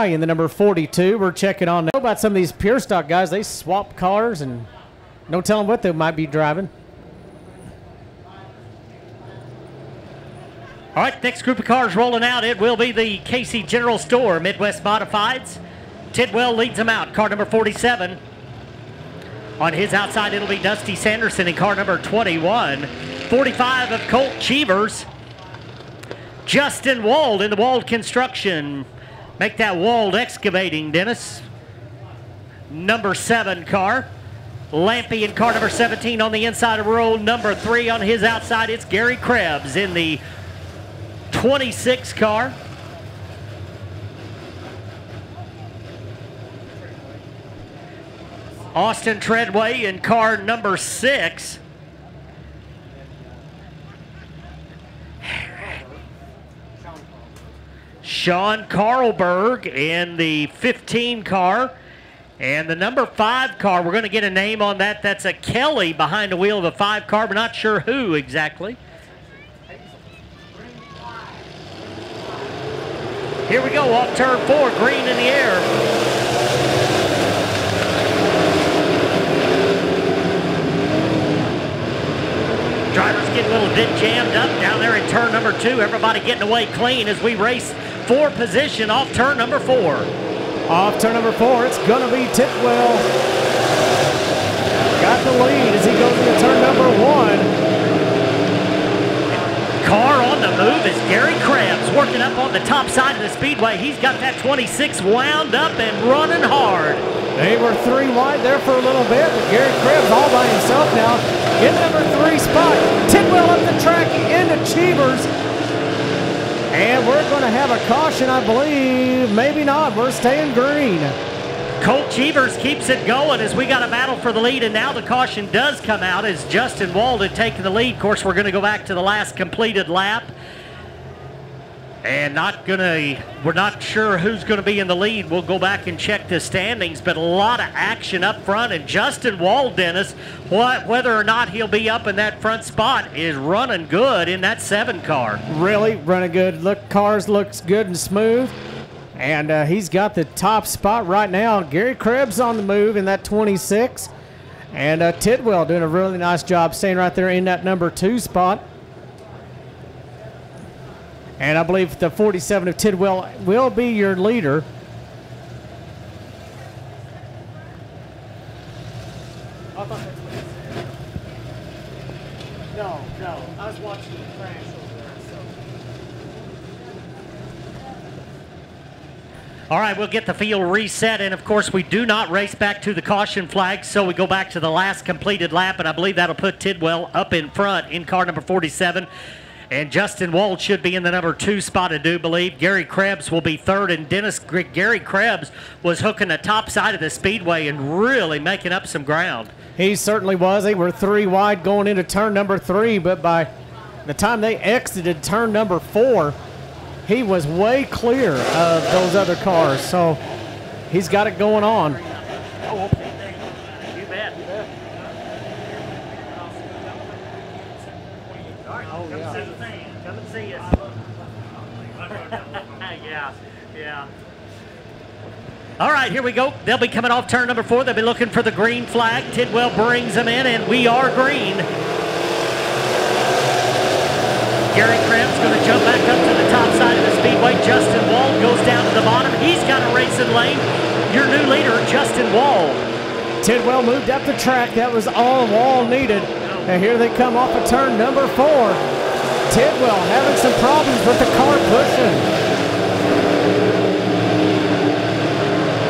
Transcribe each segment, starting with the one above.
In the number 42, we're checking on about some of these pure stock guys. They swap cars and no telling what they might be driving. All right, next group of cars rolling out. It will be the Casey General Store Midwest Modifieds. Tidwell leads them out, car number 47. On his outside, it'll be Dusty Sanderson in car number 21. 45 of Colt Cheevers. Justin Wald in the Wald Construction. Make that Wald Excavating, Dennis. Number 7 car. Lampy in car number 17 on the inside of row number 3. On his outside, it's Gary Krebs in the 26 car. Austin Treadway in car number 6. Sean Carlberg in the 15 car. And the number 5 car, we're going to get a name on that. That's a Kelly behind the wheel of the 5 car, but not sure who exactly. Here we go, off turn 4, green in the air. Drivers getting a little bit jammed up down there in turn number 2. Everybody getting away clean as we race for position off turn number 4. Off turn number 4, it's going to be Tidwell. Got the lead as he goes into turn number 1. Car on the move is Gary Krebs working up on the top side of the speedway. He's got that 26 wound up and running hard. They were 3 wide there for a little bit, but Gary Krebs all by himself now in number 3 spot. Tidwell up the track into Cheevers. And we're going to have a caution, I believe. Maybe not. We're staying green. Colt Cheevers keeps it going as we got a battle for the lead, and now the caution does come out as Justin Wald had taken the lead. Of course, we're going to go back to the last completed lap. And we're not sure who's going to be in the lead. We'll go back and check the standings, but a lot of action up front. And Justin Wald, Dennis, whether or not he'll be up in that front spot, is running good in that 7 car. Really running good. Look, cars looks good and smooth. And he's got the top spot right now. Gary Krebs on the move in that 26. And Tidwell doing a really nice job staying right there in that number 2 spot. And I believe the 47 of Tidwell will be your leader. I thought that's what it said. No, I was watching the crash over there. All right, we'll get the field reset, and of course we do not race back to the caution flag, so we go back to the last completed lap, and I believe that'll put Tidwell up in front in car number 47. And Justin Wald should be in the number 2 spot, I do believe. Gary Krebs will be 3rd, and Gary Krebs was hooking the top side of the speedway and really making up some ground. He certainly was. They were 3 wide going into turn number 3, but by the time they exited turn number 4, he was way clear of those other cars. So he's got it going on. Oh, okay. You bet. All right, come see the thing. Come and see us. Yeah. All right, here we go. They'll be coming off turn number 4. They'll be looking for the green flag. Tidwell brings them in, and we are green. Gary Krebs going to jump back up to the top side of the speedway. Justin Wald goes down to the bottom. He's got a racing lane. Your new leader, Justin Wald. Tidwell moved up the track. That was all Wald needed. And here they come off of turn number 4. Tidwell having some problems with the car pushing.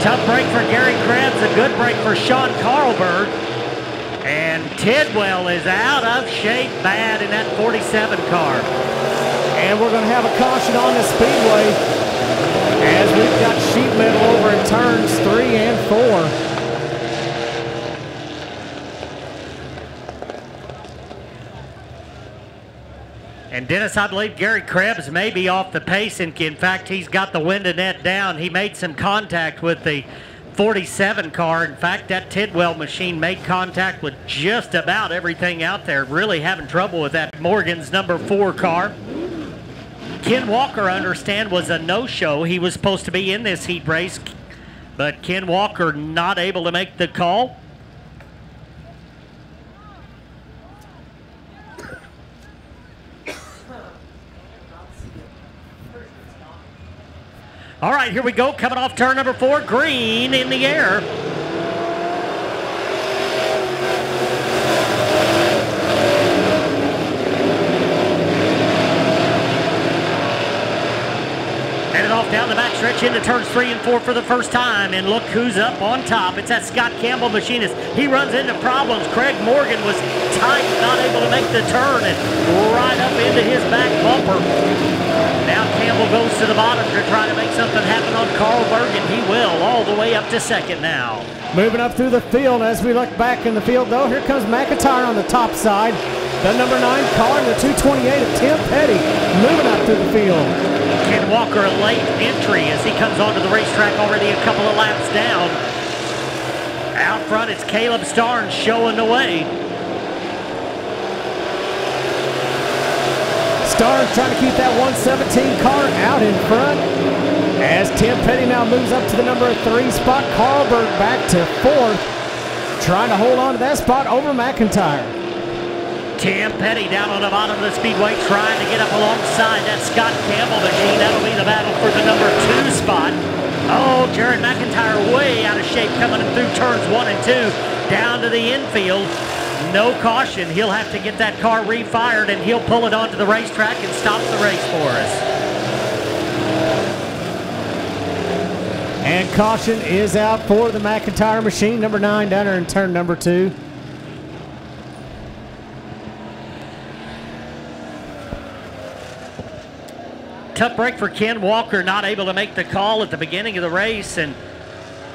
Tough break for Gary Krebs. A good break for Sean Carlberg. And Tidwell is out of shape bad in that 47 car. And we're going to have a caution on the speedway as we've got sheet metal over in turns 3 and 4. And Dennis, I believe Gary Krebs may be off the pace. And in fact, he's got the window net down. He made some contact with the 47 car. In fact, that Tidwell machine made contact with just about everything out there. Really having trouble with that Morgan's number 4 car. Ken Walker, I understand, was a no-show. He was supposed to be in this heat race, but Ken Walker not able to make the call. All right, here we go. Coming off turn number 4, green in the air. Headed off down the backstretch into turns 3 and 4 for the first time. And look who's up on top. It's that Scott Campbell machinist. He runs into problems. Craig Morgan was tight, not able to make the turn, and right up into his back bumper. Now Campbell goes to the bottom to try to make something happen on Carl Bergen. He will, all the way up to second now. Moving up through the field as we look back in the field, though, here comes McIntyre on the top side. The number 9 car, the 228 of Tim Petty, moving up through the field. Ken Walker, a late entry as he comes onto the racetrack, already a couple of laps down. Out front, it's Caleb Starnes showing the way. Starnes trying to keep that 117 car out in front. As Tim Petty now moves up to the number 3 spot, Carlberg back to 4th, trying to hold on to that spot over McIntyre. Tim Petty down on the bottom of the speedway trying to get up alongside that Scott Campbell machine. That'll be the battle for the number 2 spot. Oh, Jared McIntyre way out of shape coming through turns 1 and 2 down to the infield. No caution. He'll have to get that car refired, and he'll pull it onto the racetrack and stop the race for us. And caution is out for the McIntyre machine, number 9 down there in turn number 2. Tough break for Ken Walker, not able to make the call at the beginning of the race, and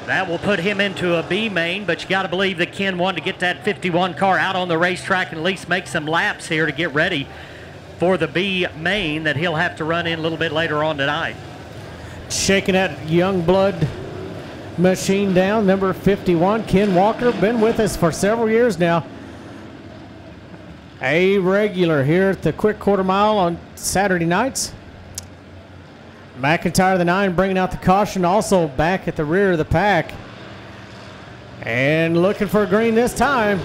that will put him into a B main, but you got to believe that Ken wanted to get that 51 car out on the racetrack and at least make some laps here to get ready for the B main that he'll have to run in a little bit later on tonight. Shaking that young blood machine down, number 51, Ken Walker, been with us for several years now. A regular here at the quick quarter mile on Saturday nights. McIntyre, the 9, bringing out the caution, also back at the rear of the pack. And looking for a green this time.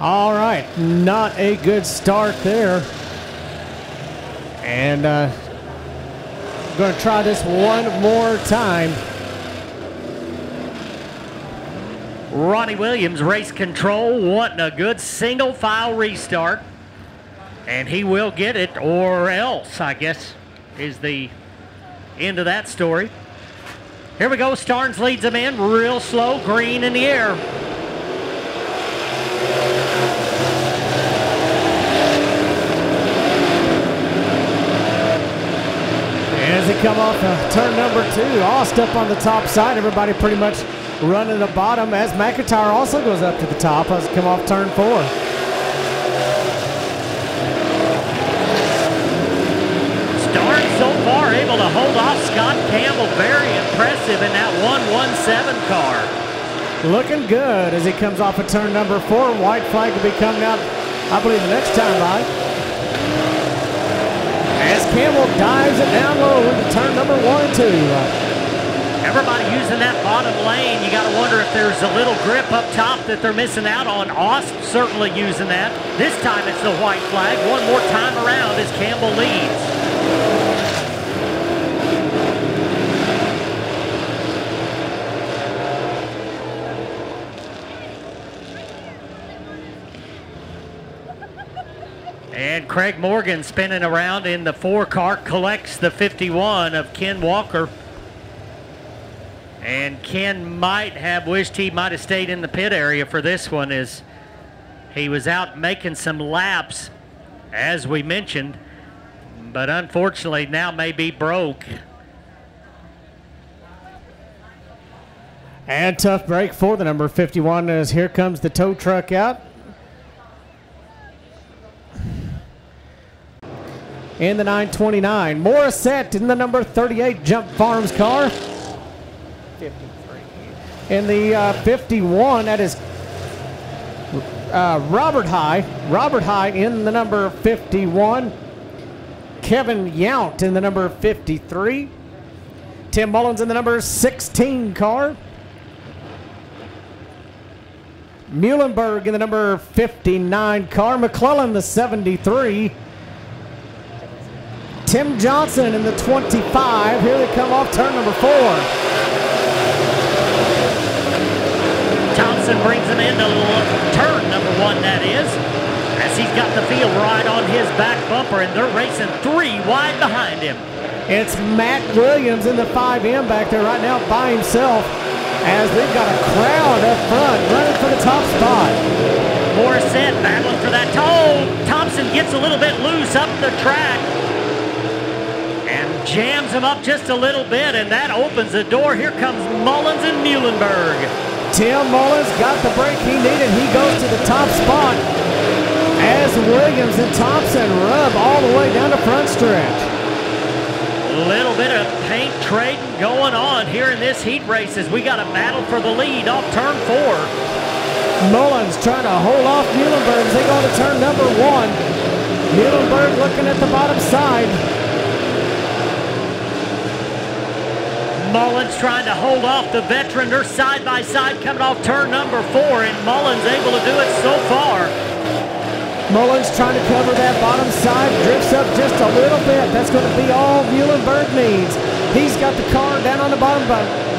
All right, not a good start there. And going to try this one more time. Ronnie Williams, race control, wanting a good single file restart. And he will get it, or else, I guess, is the end of that story. Here we go, Starnes leads him in, real slow, green in the air. As they come off turn number 2, Ost up on the top side. Everybody pretty much running the bottom as McIntyre also goes up to the top as they come off turn 4. Starnes so far able to hold off Scott Campbell. Very impressive in that 117 car. Looking good as he comes off of turn number 4. White flag will be coming out, I believe, the next time by. As Campbell dives it down low into turn number 1 and 2. Everybody using that bottom lane, you got to wonder if there's a little grip up top that they're missing out on. Ost certainly using that. This time it's the white flag. One more time around as Campbell leads. And Craig Morgan spinning around in the 4 car, collects the 51 of Ken Walker. And Ken might have wished he might have stayed in the pit area for this one, as he was out making some laps, as we mentioned, but unfortunately now may be broke. And tough break for the number 51 as here comes the tow truck out. in the 929. Morissette in the number 38 Jump Farms car. 53. In the 51, that is Robert High. Robert High in the number 51. Kevin Yount in the number 53. Tim Mullins in the number 16 car. Muhlenberg in the number 59 car. McClellan the 73. Tim Johnson in the 25. Here they come off turn number 4. Thompson brings him into turn number 1, that is, as he's got the field right on his back bumper, and they're racing 3 wide behind him. It's Matt Williams in the 5M back there right now by himself, as they've got a crowd up front running for the top spot. Morissette battling for that toe. Thompson gets a little bit loose up the track and jams him up just a little bit, and that opens the door. Here comes Mullins and Muhlenberg. Tim Mullins got the break he needed. He goes to the top spot as Williams and Thompson rub all the way down the front stretch. A little bit of paint trading going on here in this heat race as we got a battle for the lead off turn 4. Mullins trying to hold off Muhlenberg as they go to turn number 1. Muhlenberg looking at the bottom side. Mullins trying to hold off the veteran. They're side by side coming off turn number 4, and Mullins able to do it so far. Mullins trying to cover that bottom side, drifts up just a little bit. That's going to be all Muhlenberg needs. He's got the car down on the bottom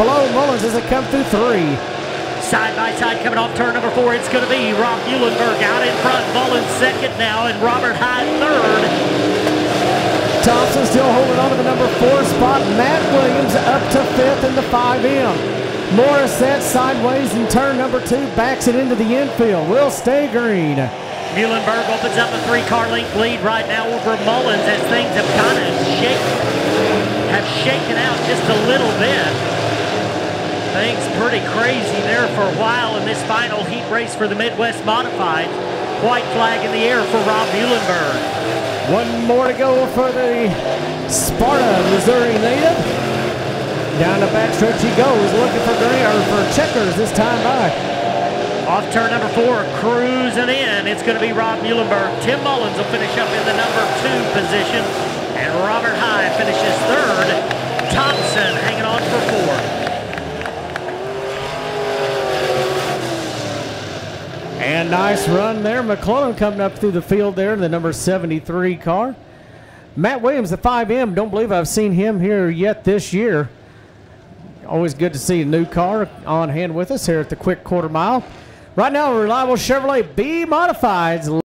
below Mullins as they come through 3. Side by side coming off turn number 4. It's going to be Rob Muhlenberg out in front. Mullins second now, and Robert High third. Thompson still holding on to the number 4 spot. Matt Williams up to 5th in the 5M. Morissette sideways in turn number 2, backs it into the infield. Will stay green. Muhlenberg opens up a 3-car length lead right now over Mullins as things have kind of shaken out just a little bit. Things pretty crazy there for a while in this final heat race for the Midwest Modified. White flag in the air for Rob Muhlenberg. One more to go for the Sparta, Missouri native. Down the backstretch he goes, looking for checkers this time by. Off turn number 4, cruising in. It's going to be Rob Muhlenberg. Tim Mullins will finish up in the number 2 position, and Robert High finishes 3rd. Thompson hanging on for 4. And nice run there. McClellan coming up through the field there in the number 73 car. Matt Williams, the 5M. Don't believe I've seen him here yet this year. Always good to see a new car on hand with us here at the Quick Quarter Mile. Right now, a reliable Chevrolet B Modifieds.